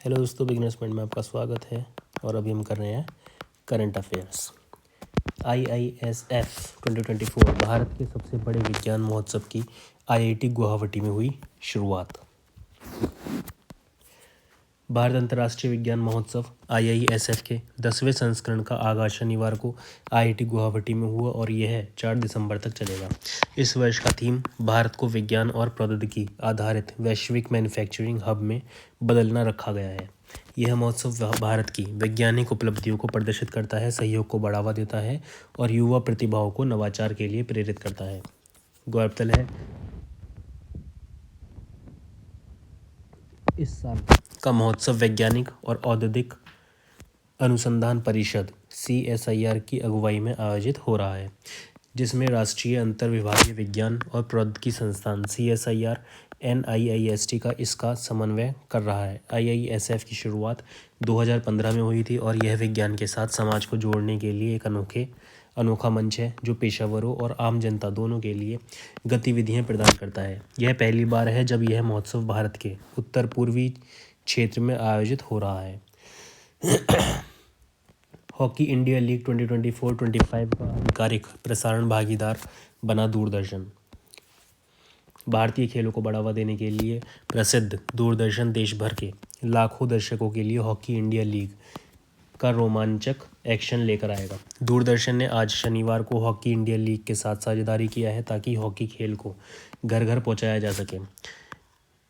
Hello दोस्तों, beginners point में आपका स्वागत है। और अभी हम कर रहे हैं करंट अफेयर्स। IISF 2024 भारत के सबसे बड़े विज्ञान महोत्सव की IIT गुवाहाटी में हुई शुरुआत। भारत अंतर्राष्ट्रीय विज्ञान महोत्सव IISF के 10वें संस्करण का आगाज शनिवार को IIT गुवाहाटी में हुआ और यह 4 दिसंबर तक चलेगा। इस वर्ष का थीम भारत को विज्ञान और प्रौद्योगिकी आधारित वैश्विक मैन्युफैक्चरिंग हब में बदलना रखा गया है। यह महोत्सव भारत की वैज्ञानिक उपलब्धियों को प्रदर्शित करता है, सहयोग को बढ़ावा देता है और युवा प्रतिभाओं को नवाचार के लिए प्रेरित करता है। गौरतलब है, इस साल का महोत्सव वैज्ञानिक और औद्योगिक अनुसंधान परिषद CSIR की अगुवाई में आयोजित हो रहा है, जिसमें राष्ट्रीय अंतर्विभागीय विज्ञान और प्रौद्योगिकी संस्थान CSIR NIIST का इसका समन्वय कर रहा है। IISF की शुरुआत 2015 में हुई थी और यह विज्ञान के साथ समाज को जोड़ने के लिए एक अनोखा मंच है जो पेशेवरों और आम जनता दोनों के लिए गतिविधियां प्रदान करता है। यह पहली बार है जब यह महोत्सव भारत के उत्तर पूर्वी क्षेत्र में आयोजित हो रहा है। हॉकी इंडिया लीग 2024-25 का आधिकारिक प्रसारण भागीदार बना दूरदर्शन। भारतीय खेलों को बढ़ावा देने के लिए प्रसिद्ध दूरदर्शन देश भर के लाखों दर्शकों के लिए हॉकी इंडिया लीग का रोमांचक एक्शन लेकर आएगा। दूरदर्शन ने आज शनिवार को हॉकी इंडिया लीग के साथ साझेदारी किया है ताकि हॉकी खेल को घर घर पहुंचाया जा सके।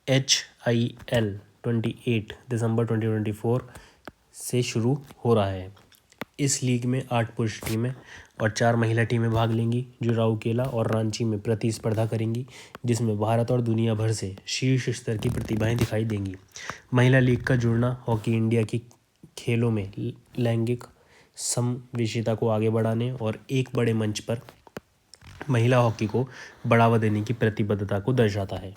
HIL 28 दिसंबर 2024 से शुरू हो रहा है। इस लीग में 8 पुरुष टीमें और 4 महिला टीमें भाग लेंगी, जो राउरकेला और रांची में प्रतिस्पर्धा करेंगी, जिसमें भारत और दुनिया भर से शीर्ष स्तर की प्रतिभाएं दिखाई देंगी। महिला लीग का जुड़ना हॉकी इंडिया की खेलों में लैंगिक समवेशिता को आगे बढ़ाने और एक बड़े मंच पर महिला हॉकी को बढ़ावा देने की प्रतिबद्धता को दर्शाता है।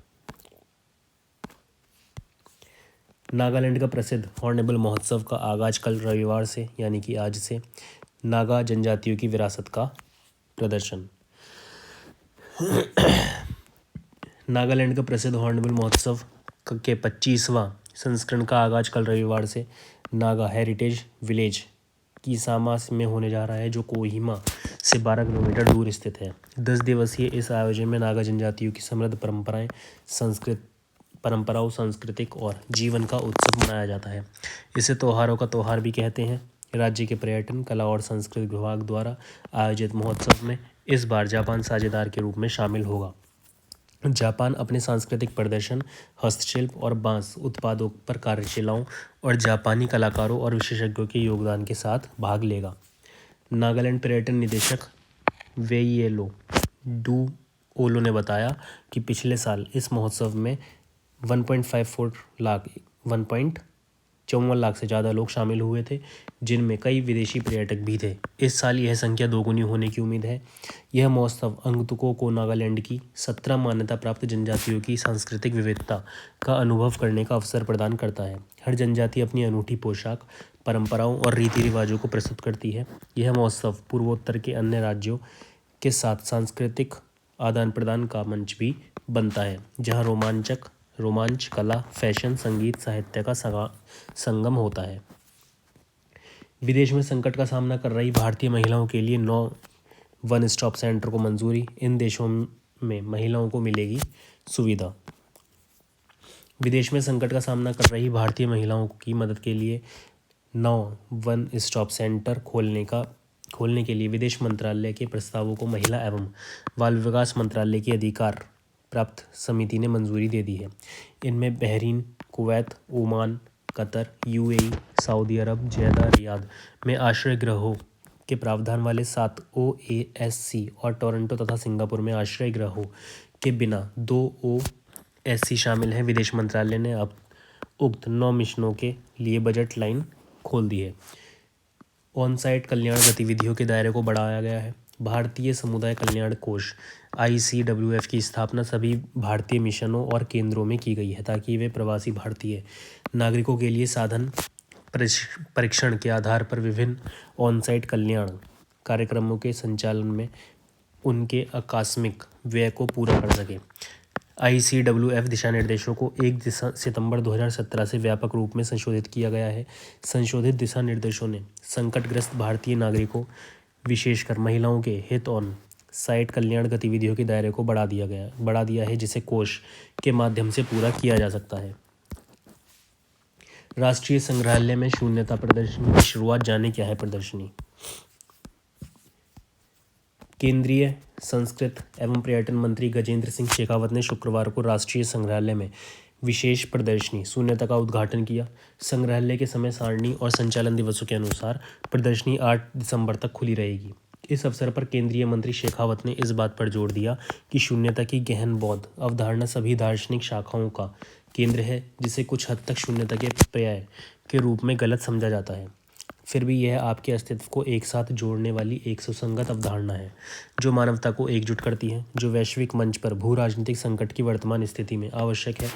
नागालैंड का प्रसिद्ध हॉर्नबिल महोत्सव का आगाज कल रविवार से यानी कि आज से नागा जनजातियों की विरासत का प्रदर्शन। नागालैंड का प्रसिद्ध हॉर्नबिल महोत्सव के 25वां संस्करण का आगाज कल रविवार से नागा हेरिटेज विलेज किसामा में होने जा रहा है, जो कोहिमा से 12 किलोमीटर दूर स्थित है। 10 दिवसीय इस आयोजन में नागा जनजातियों की समृद्ध परंपराओं, सांस्कृतिक और जीवन का उत्सव मनाया जाता है। इसे त्योहारों का त्योहार भी कहते हैं। राज्य के पर्यटन, कला और संस्कृति विभाग द्वारा आयोजित महोत्सव में इस बार जापान साझेदार के रूप में शामिल होगा। जापान अपने सांस्कृतिक प्रदर्शन, हस्तशिल्प और बांस उत्पादों पर कार्यशालाओं और जापानी कलाकारों और विशेषज्ञों के योगदान के साथ भाग लेगा। नागालैंड पर्यटन निदेशक वेइएलो डू ओलो ने बताया कि पिछले साल इस महोत्सव में 1.54 लाख से ज़्यादा लोग शामिल हुए थे, जिनमें कई विदेशी पर्यटक भी थे। इस साल यह संख्या दोगुनी होने की उम्मीद है। यह महोत्सव आगंतुकों को नागालैंड की 17 मान्यता प्राप्त जनजातियों की सांस्कृतिक विविधता का अनुभव करने का अवसर प्रदान करता है। हर जनजाति अपनी अनूठी पोशाक, परंपराओं और रीति रिवाजों को प्रस्तुत करती है। यह महोत्सव पूर्वोत्तर के अन्य राज्यों के साथ सांस्कृतिक आदान प्रदान का मंच भी बनता है, जहाँ रोमांच, कला, फैशन, संगीत, साहित्य का संगम होता है। विदेश में संकट का सामना कर रही भारतीय महिलाओं के लिए 9 वन स्टॉप सेंटर को मंजूरी। इन देशों में महिलाओं को मिलेगी सुविधा। विदेश में संकट का सामना कर रही भारतीय महिलाओं की मदद के लिए 9 वन स्टॉप सेंटर खोलने के लिए विदेश मंत्रालय के प्रस्तावों को महिला एवं बाल विकास मंत्रालय की अधिकार प्राप्त समिति ने मंजूरी दे दी है। इनमें Bahrain, Kuwait, Oman, Qatar, UAE, Saudi अरब, जेद्दा, रियाद में आश्रय गृहों के प्रावधान वाले 7 OASC और टोरंटो तथा सिंगापुर में आश्रय गृहों के बिना 2 OSC शामिल हैं। विदेश मंत्रालय ने अब उक्त 9 मिशनों के लिए बजट लाइन खोल दी है। ऑन साइट कल्याण गतिविधियों के दायरे को बढ़ाया गया है। भारतीय समुदाय कल्याण कोष ICWF की स्थापना सभी भारतीय मिशनों और केंद्रों में की गई है ताकि वे प्रवासी भारतीय नागरिकों के लिए साधन परीक्षण के आधार पर विभिन्न ऑन-साइट कल्याण कार्यक्रमों के संचालन में उनके आकस्मिक व्यय को पूरा कर सके। ICWF दिशा निर्देशों को 1 सितंबर 2017 से व्यापक रूप में संशोधित किया गया है। संशोधित दिशा निर्देशों ने संकटग्रस्त भारतीय नागरिकों, विशेषकर महिलाओं के हित ऑन साइट कल्याण गतिविधियों के दायरे को बढ़ा दिया है, जिसे कोष के माध्यम से पूरा किया जा सकता है। राष्ट्रीय संग्रहालय में शून्यता प्रदर्शनी की शुरुआत। जाने क्या है प्रदर्शनी? केंद्रीय संस्कृत एवं पर्यटन मंत्री गजेंद्र सिंह शेखावत ने शुक्रवार को राष्ट्रीय संग्रहालय में विशेष प्रदर्शनी शून्यता का उद्घाटन किया। संग्रहालय के समय सारणी और संचालन दिवसों के अनुसार प्रदर्शनी 8 दिसंबर तक खुली रहेगी। इस अवसर पर केंद्रीय मंत्री शेखावत ने इस बात पर जोर दिया कि शून्यता की गहन बौद्ध अवधारणा सभी दार्शनिक शाखाओं का केंद्र है, जिसे कुछ हद तक शून्यता के पर्याय के रूप में गलत समझा जाता है। फिर भी यह आपके अस्तित्व को एक साथ जोड़ने वाली एक सुसंगत अवधारणा है, जो मानवता को एकजुट करती है, जो वैश्विक मंच पर भू राजनीतिक संकट की वर्तमान स्थिति में आवश्यक है।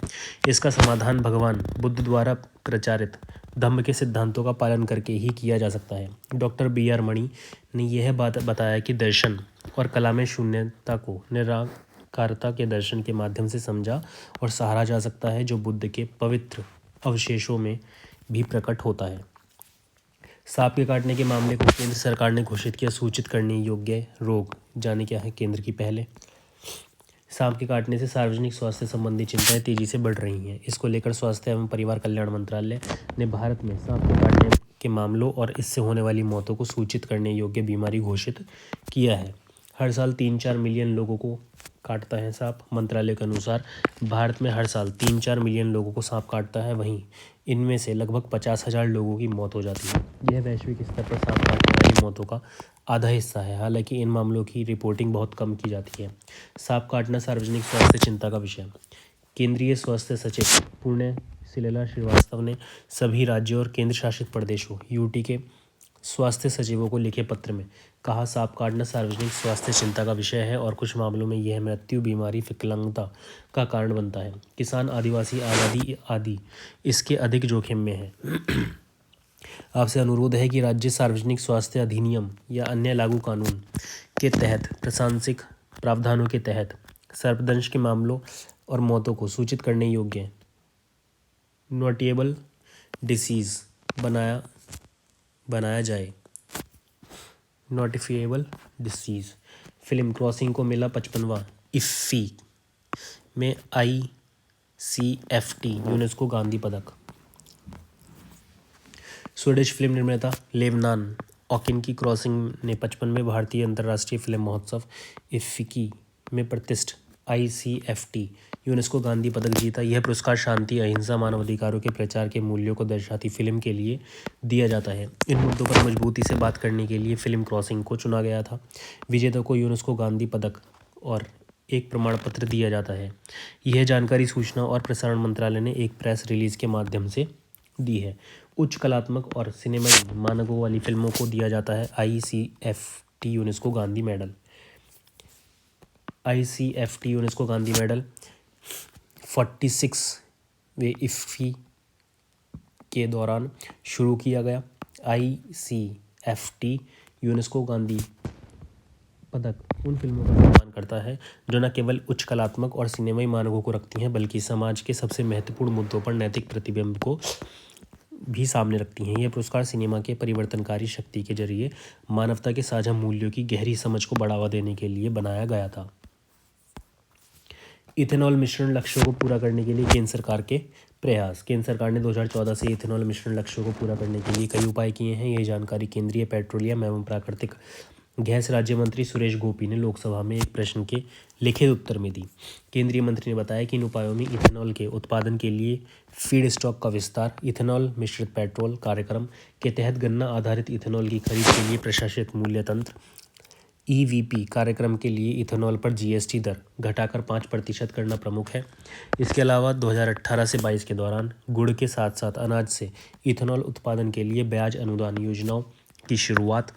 इसका समाधान भगवान बुद्ध द्वारा प्रचारित धम्म के सिद्धांतों का पालन करके ही किया जा सकता है। डॉक्टर BR मणि ने यह बात बताया कि दर्शन और कला में शून्यता को निराकारता के दर्शन के माध्यम से समझा और सहारा जा सकता है, जो बुद्ध के पवित्र अवशेषों में भी प्रकट होता है। सांप के काटने के मामले को केंद्र सरकार ने घोषित किया सूचित करने योग्य रोग। जाने क्या है केंद्र की पहले? सांप के काटने से सार्वजनिक स्वास्थ्य संबंधी चिंताएं तेजी से बढ़ रही हैं। इसको लेकर स्वास्थ्य एवं परिवार कल्याण मंत्रालय ने भारत में सांप के काटने के मामलों और इससे होने वाली मौतों को सूचित करने योग्य बीमारी घोषित किया है। हर साल 3-4 मिलियन लोगों को काटता है सांप। मंत्रालय के अनुसार भारत में हर साल 3-4 मिलियन लोगों को सांप काटता है, वहीं इनमें से लगभग 50,000 लोगों की मौत हो जाती है। यह वैश्विक स्तर पर सांप काटने वाली मौतों का आधा हिस्सा है। हालांकि इन मामलों की रिपोर्टिंग बहुत कम की जाती है। सांप काटना सार्वजनिक स्वास्थ्य चिंता का विषय। केंद्रीय स्वास्थ्य सचिव पुण्य सलिला श्रीवास्तव ने सभी राज्यों और केंद्र शासित प्रदेशों UT के स्वास्थ्य सचिवों को लिखे पत्र में कहा, सांप काटना सार्वजनिक स्वास्थ्य चिंता का विषय है और कुछ मामलों में यह मृत्यु, बीमारी, विकलांगता का कारण बनता है। किसान, आदिवासी आबादी आदि इसके अधिक जोखिम में है। आपसे अनुरोध है कि राज्य सार्वजनिक स्वास्थ्य अधिनियम या अन्य लागू कानून के तहत प्रशासनिक प्रावधानों के तहत सर्पदंश के मामलों और मौतों को सूचित करने योग्य नोटिएबल डिसीज बनाया जाए। नोटिफिएबल डिसीज। फिल्म क्रॉसिंग को मिला 55वां इफ्फी में ICFT यूनेस्को गांधी पदक। स्वीडिश फिल्म निर्माता लेवनान ऑकिन की क्रॉसिंग ने 55वें भारतीय अंतर्राष्ट्रीय फिल्म महोत्सव इफ्फी में प्रतिष्ठित ICFT यूनेस्को गांधी पदक जीता। यह पुरस्कार शांति, अहिंसा, मानवाधिकारों के प्रचार के मूल्यों को दर्शाती फिल्म के लिए दिया जाता है। इन मुद्दों पर मजबूती से बात करने के लिए फिल्म क्रॉसिंग को चुना गया था। विजेता को यूनेस्को गांधी पदक और एक प्रमाण पत्र दिया जाता है। यह जानकारी सूचना और प्रसारण मंत्रालय ने एक प्रेस रिलीज के माध्यम से दी है। उच्च कलात्मक और सिनेमाई मानकों वाली फिल्मों को दिया जाता है ICFT UNESCO Gandhi medal. ICFT UNESCO Gandhi medal 46वें इफ्फी के दौरान शुरू किया गया। ICFT यूनेस्को गांधी पदक उन फिल्मों का सम्मान करता है जो न केवल उच्च कलात्मक और सिनेमाई मानकों को रखती हैं, बल्कि समाज के सबसे महत्वपूर्ण मुद्दों पर नैतिक प्रतिबिंब को भी सामने रखती हैं। यह पुरस्कार सिनेमा के परिवर्तनकारी शक्ति के जरिए मानवता के साझा मूल्यों की गहरी समझ को बढ़ावा देने के लिए बनाया गया था। इथेनॉल मिश्रण लक्ष्यों को पूरा करने के लिए केंद्र सरकार के प्रयास। केंद्र सरकार ने 2014 से इथेनॉल मिश्रण लक्ष्यों को पूरा करने के लिए कई उपाय किए हैं। यह जानकारी केंद्रीय पेट्रोलियम एवं प्राकृतिक गैस राज्य मंत्री सुरेश गोपी ने लोकसभा में एक प्रश्न के लिखित उत्तर में दी। केंद्रीय मंत्री ने बताया कि इन उपायों में इथेनॉल के उत्पादन के लिए फीड स्टॉक का विस्तार, इथेनॉल मिश्रित पेट्रोल कार्यक्रम के तहत गन्ना आधारित इथेनॉल की खरीद के लिए प्रशासित मूल्य तंत्र, EVP कार्यक्रम के लिए इथेनॉल पर GST दर घटाकर 5% करना प्रमुख है। इसके अलावा 2018 से 22 के दौरान गुड़ के साथ साथ अनाज से इथेनॉल उत्पादन के लिए ब्याज अनुदान योजनाओं की शुरुआत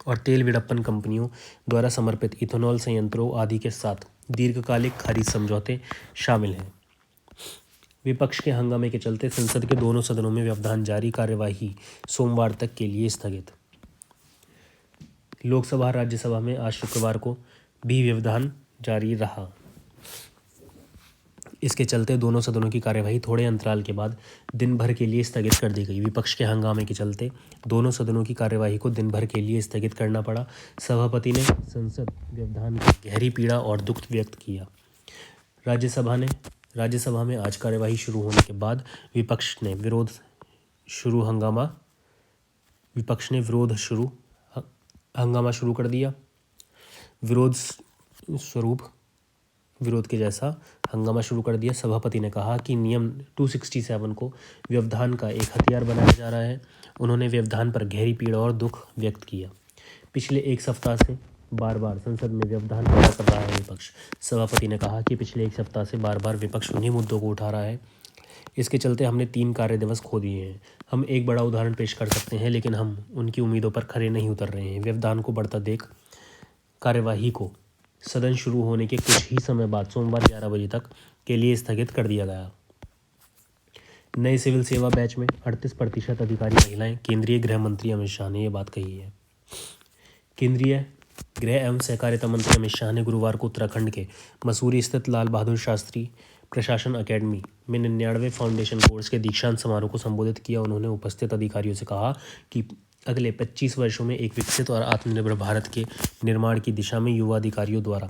और तेल विपणन कंपनियों द्वारा समर्पित इथेनॉल संयंत्रों आदि के साथ दीर्घकालिक खरीद समझौते शामिल हैं। विपक्ष के हंगामे के चलते संसद के दोनों सदनों में व्यवधान जारी, कार्यवाही सोमवार तक के लिए स्थगित। लोकसभा राज्यसभा में आज शुक्रवार को भी व्यवधान जारी रहा। इसके चलते दोनों सदनों की कार्यवाही थोड़े अंतराल के बाद दिन भर के लिए स्थगित कर दी गई। विपक्ष के हंगामे के चलते दोनों सदनों की कार्यवाही को दिन भर के लिए स्थगित करना पड़ा। सभापति ने संसद व्यवधान की गहरी पीड़ा और दुख व्यक्त किया। राज्यसभा में आज कार्यवाही शुरू होने के बाद विपक्ष ने हंगामा शुरू कर दिया। विरोध के जैसा हंगामा शुरू कर दिया। सभापति ने कहा कि नियम 267 को व्यवधान का एक हथियार बनाया जा रहा है। उन्होंने व्यवधान पर गहरी पीड़ा और दुख व्यक्त किया। पिछले एक सप्ताह से बार बार संसद में व्यवधान पैदा कर रहा है विपक्ष। सभापति ने कहा कि पिछले एक सप्ताह से बार बार विपक्ष उन्हीं मुद्दों को उठा रहा है। इसके चलते हमने 3 कार्य दिवस खो दिए हैं। हम एक बड़ा उदाहरण पेश कर सकते हैं, लेकिन हम उनकी उम्मीदों पर खरे नहीं उतर रहे हैं। व्यवधान को बढ़ता देख कार्यवाही को सदन शुरू होने के कुछ ही समय बाद सोमवार 11 बजे तक के लिए स्थगित कर दिया गया। नए सिविल सेवा बैच में 38% अधिकारी महिलाएं। केंद्रीय गृह मंत्री अमित शाह ने यह बात कही है। केंद्रीय गृह एवं सहकारिता मंत्री अमित शाह ने गुरुवार को उत्तराखंड के मसूरी स्थित लाल बहादुर शास्त्री प्रशासन अकेडमी में 99वें फाउंडेशन कोर्स के दीक्षांत समारोह को संबोधित किया। उन्होंने उपस्थित अधिकारियों से कहा कि अगले 25 वर्षों में एक विकसित और आत्मनिर्भर भारत के निर्माण की दिशा में युवा अधिकारियों द्वारा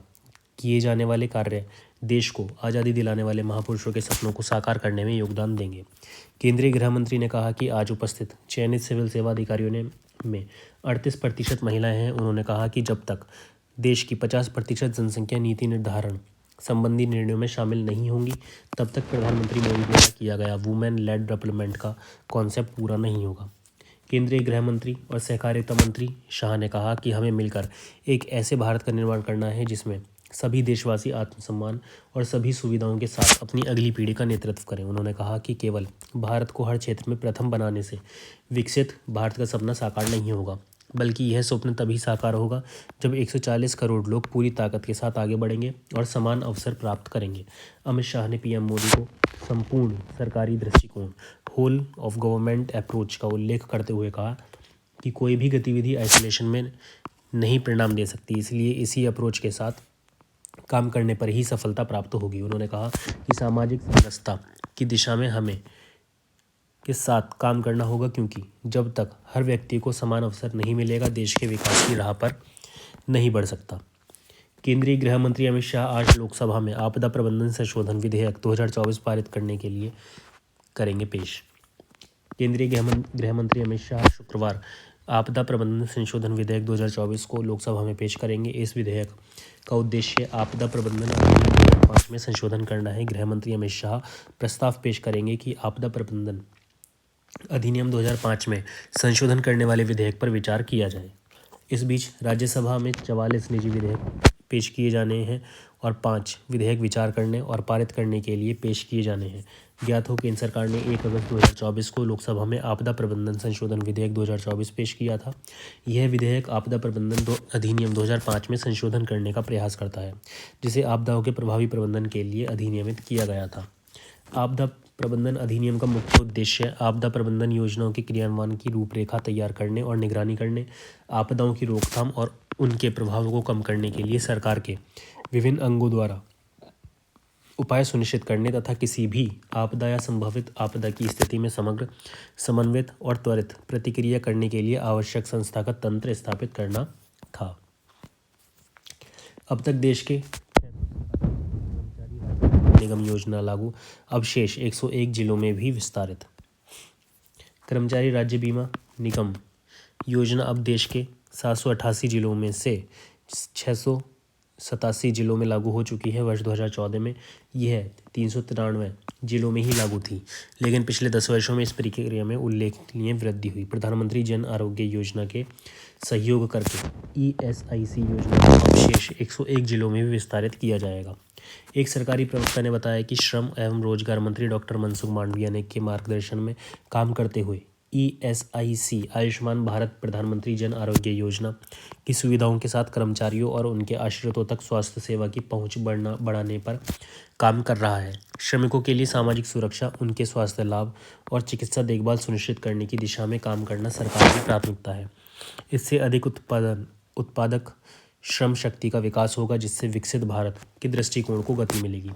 किए जाने वाले कार्य देश को आज़ादी दिलाने वाले महापुरुषों के सपनों को साकार करने में योगदान देंगे। केंद्रीय गृह मंत्री ने कहा कि आज उपस्थित चयनित सिविल सेवा अधिकारियों में 38% महिलाएं हैं। उन्होंने कहा कि जब तक देश की 50% जनसंख्या नीति निर्धारण संबंधी निर्णयों में शामिल नहीं होंगी, तब तक प्रधानमंत्री मोदी द्वारा किया गया वुमेन लेड डेवलपमेंट का कॉन्सेप्ट पूरा नहीं होगा। केंद्रीय गृह मंत्री और सहकारिता मंत्री शाह ने कहा कि हमें मिलकर एक ऐसे भारत का निर्माण करना है जिसमें सभी देशवासी आत्मसम्मान और सभी सुविधाओं के साथ अपनी अगली पीढ़ी का नेतृत्व करें। उन्होंने कहा कि केवल भारत को हर क्षेत्र में प्रथम बनाने से विकसित भारत का सपना साकार नहीं होगा, बल्कि यह स्वप्न तभी साकार होगा जब 140 करोड़ लोग पूरी ताकत के साथ आगे बढ़ेंगे और समान अवसर प्राप्त करेंगे। अमित शाह ने पीएम मोदी को संपूर्ण सरकारी दृष्टिकोण होल ऑफ गवर्नमेंट अप्रोच का उल्लेख करते हुए कहा कि कोई भी गतिविधि आइसोलेशन में नहीं परिणाम दे सकती, इसलिए इसी अप्रोच के साथ काम करने पर ही सफलता प्राप्त होगी। उन्होंने कहा कि सामाजिक समरसता की दिशा में हमें के साथ काम करना होगा, क्योंकि जब तक हर व्यक्ति को समान अवसर नहीं मिलेगा, देश के विकास की राह पर नहीं बढ़ सकता। केंद्रीय गृह मंत्री अमित शाह आज लोकसभा में आपदा प्रबंधन संशोधन विधेयक 2024 पारित करने के लिए करेंगे पेश। केंद्रीय गृह मंत्री अमित शाह शुक्रवार आपदा प्रबंधन संशोधन विधेयक 2024 को लोकसभा में पेश करेंगे। इस विधेयक का उद्देश्य आपदा प्रबंधन अधिनियम 2005 में संशोधन करना है। गृह मंत्री अमित शाह प्रस्ताव पेश करेंगे कि आपदा प्रबंधन अधिनियम 2005 में संशोधन करने वाले विधेयक पर विचार किया जाए। इस बीच राज्यसभा में 44 निजी विधेयक पेश किए जाने हैं और 5 विधेयक विचार करने और पारित करने के लिए पेश किए जाने हैं। ज्ञात हो केंद्र सरकार ने 1 अगस्त 2024 को लोकसभा में आपदा प्रबंधन संशोधन विधेयक 2024 पेश किया था। यह विधेयक आपदा प्रबंधन अधिनियम 2005 में संशोधन करने का प्रयास करता है, जिसे आपदाओं के प्रभावी प्रबंधन के लिए अधिनियमित किया गया था। आपदा प्रबंधन अधिनियम का मुख्य उद्देश्य आपदा प्रबंधन योजनाओं के क्रियान्वयन की रूपरेखा तैयार करने और निगरानी करने, आपदाओं की रोकथाम और उनके प्रभावों को कम करने के लिए सरकार के विभिन्न अंगों द्वारा उपाय सुनिश्चित करने तथा किसी भी आपदा या संभावित आपदा की स्थिति में समग्र, समन्वित और त्वरित प्रतिक्रिया करने के लिए आवश्यक संस्थागत तंत्र स्थापित करना था। अब तक देश के निगम योजना लागू, अब शेष 101 जिलों में भी विस्तारित। कर्मचारी राज्य बीमा निगम योजना अब देश के 788 जिलों में से 687 जिलों में लागू हो चुकी है। वर्ष 2014 में यह 393 जिलों में ही लागू थी, लेकिन पिछले 10 वर्षों में इस प्रक्रिया में उल्लेखनीय वृद्धि हुई। प्रधानमंत्री जन आरोग्य योजना के सहयोग करके ESIC योजना को अब शेष 101 जिलों में भी विस्तारित किया जाएगा। एक सरकारी प्रवक्ता ने बताया कि श्रम एवं रोजगार मंत्री डॉक्टर मनसुख मांडविया के मार्गदर्शन में काम करते हुए ESIC आयुष्मान भारत प्रधानमंत्री जन आरोग्य योजना की सुविधाओं के साथ कर्मचारियों और उनके आश्रितों तक स्वास्थ्य सेवा की पहुंच बढ़ाने पर काम कर रहा है। श्रमिकों के लिए सामाजिक सुरक्षा, उनके स्वास्थ्य लाभ और चिकित्सा देखभाल सुनिश्चित करने की दिशा में काम करना सरकार की प्राथमिकता है। इससे अधिक उत्पादक श्रम शक्ति का विकास होगा, जिससे विकसित भारत के दृष्टिकोण को गति मिलेगी।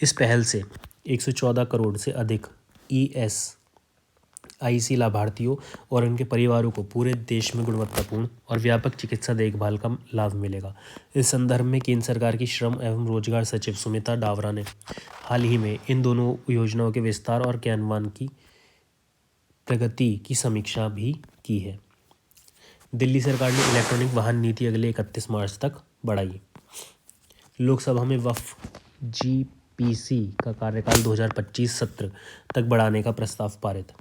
इस पहल से 114 करोड़ से अधिक ESIC लाभार्थियों और उनके परिवारों को पूरे देश में गुणवत्तापूर्ण और व्यापक चिकित्सा देखभाल का लाभ मिलेगा। इस संदर्भ में केंद्र सरकार की श्रम एवं रोजगार सचिव सुमिता डावरा ने हाल ही में इन दोनों योजनाओं के विस्तार और क्रियान्वयन की प्रगति की समीक्षा भी की है। दिल्ली सरकार ने इलेक्ट्रॉनिक वाहन नीति अगले 31 मार्च तक बढ़ाई। लोकसभा में वक्फ GPC का कार्यकाल 2025 सत्र तक बढ़ाने का प्रस्ताव पारित।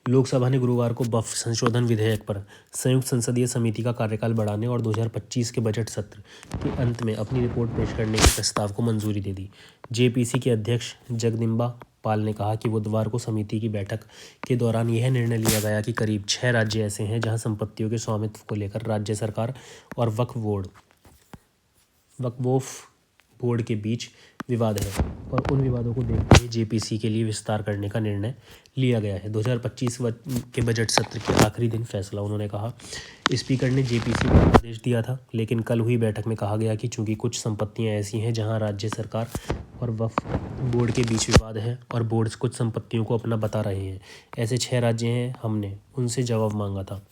लोकसभा ने गुरुवार को वक्फ संशोधन विधेयक पर संयुक्त संसदीय समिति का कार्यकाल बढ़ाने और 2025 के बजट सत्र के अंत में अपनी रिपोर्ट पेश करने के प्रस्ताव को मंजूरी दे दी। JPC के अध्यक्ष जगदम्बा पाल ने कहा कि बुधवार को समिति की बैठक के दौरान यह निर्णय लिया गया कि करीब 6 राज्य ऐसे हैं जहां संपत्तियों के स्वामित्व को लेकर राज्य सरकार और वक्फ बोर्ड के बीच विवाद है और उन विवादों को देखते हुए JPC के लिए विस्तार करने का निर्णय लिया गया है। 2025 के बजट सत्र के आखिरी दिन फैसला। उन्होंने कहा, स्पीकर ने JPC को आदेश दिया था, लेकिन कल हुई बैठक में कहा गया कि चूंकि कुछ संपत्तियां ऐसी हैं जहां राज्य सरकार और वक्फ बोर्ड के बीच विवाद है और बोर्ड कुछ संपत्तियों को अपना बता रहे हैं। ऐसे 6 राज्य हैं, हमने उनसे जवाब मांगा था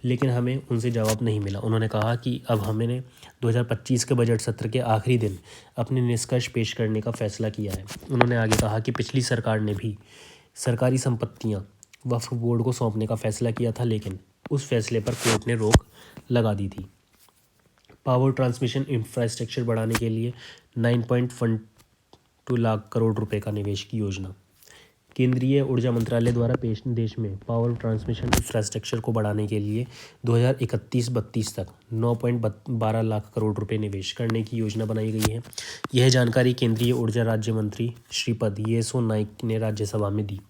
लेकिन हमें उनसे जवाब नहीं मिला। उन्होंने कहा कि अब हमने 2025 के बजट सत्र के आखिरी दिन अपने निष्कर्ष पेश करने का फैसला किया है। उन्होंने आगे कहा कि पिछली सरकार ने भी सरकारी संपत्तियां वक्फ बोर्ड को सौंपने का फैसला किया था, लेकिन उस फैसले पर कोर्ट ने रोक लगा दी थी। पावर ट्रांसमिशन इंफ्रास्ट्रक्चर बढ़ाने के लिए 9.12 लाख करोड़ रुपए का निवेश की योजना। केंद्रीय ऊर्जा मंत्रालय द्वारा देश में पावर ट्रांसमिशन इंफ्रास्ट्रक्चर को बढ़ाने के लिए 2031-32 तक 9.12 लाख करोड़ रुपए निवेश करने की योजना बनाई गई है। यह जानकारी केंद्रीय ऊर्जा राज्य मंत्री श्रीपद येसो नाइक ने राज्यसभा में दी।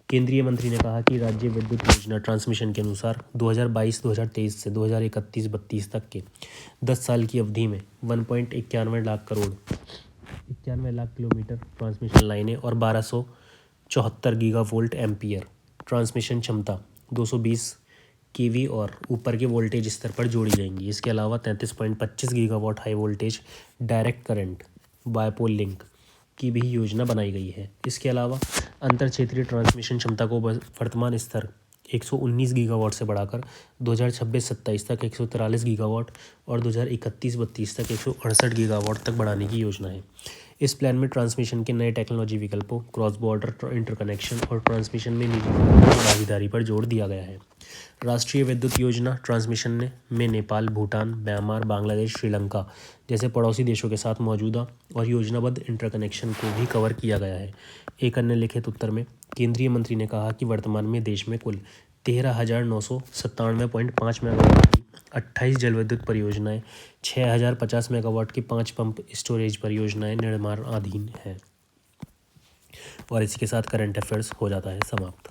केंद्रीय मंत्री ने कहा कि राज्य विद्युत योजना ट्रांसमिशन के अनुसार 2022-2023 से 2031-32 तक के 10 साल की अवधि में 1.91 लाख किलोमीटर ट्रांसमिशन लाइनें और 1274 गीगावोल्ट एम्पीयर ट्रांसमिशन क्षमता 220 kV और ऊपर के वोल्टेज स्तर पर जोड़ी जाएंगी। इसके अलावा 33.25 gigawatt high voltage direct current bypoll link की भी योजना बनाई गई है। इसके अलावा अंतर क्षेत्रीय ट्रांसमिशन क्षमता को वर्तमान स्तर 119 गीगावाट से बढ़ाकर 2026-27 तक 143 गीगावाट और 2031-32 तक 168 गीगावाट तक बढ़ाने की योजना है। इस प्लान में ट्रांसमिशन के नए टेक्नोलॉजी विकल्पों, क्रॉस बॉर्डर इंटरकनेक्शन और ट्रांसमिशन में निजी भागीदारी पर जोर दिया गया है। राष्ट्रीय विद्युत योजना ट्रांसमिशन में नेपाल, भूटान, म्यांमार, बांग्लादेश, श्रीलंका जैसे पड़ोसी देशों के साथ मौजूदा और योजनाबद्ध इंटरकनेक्शन को भी कवर किया गया है। एक अन्य लिखित उत्तर में केंद्रीय मंत्री ने कहा कि वर्तमान में देश में कुल 13,997.5 मेगावाट की 28 जलविद्युत परियोजनाएं, 6,050 मेगावाट की 5 पंप स्टोरेज परियोजनाएं निर्माणाधीन हैं। और इसी के साथ करंट अफेयर्स हो जाता है समाप्त।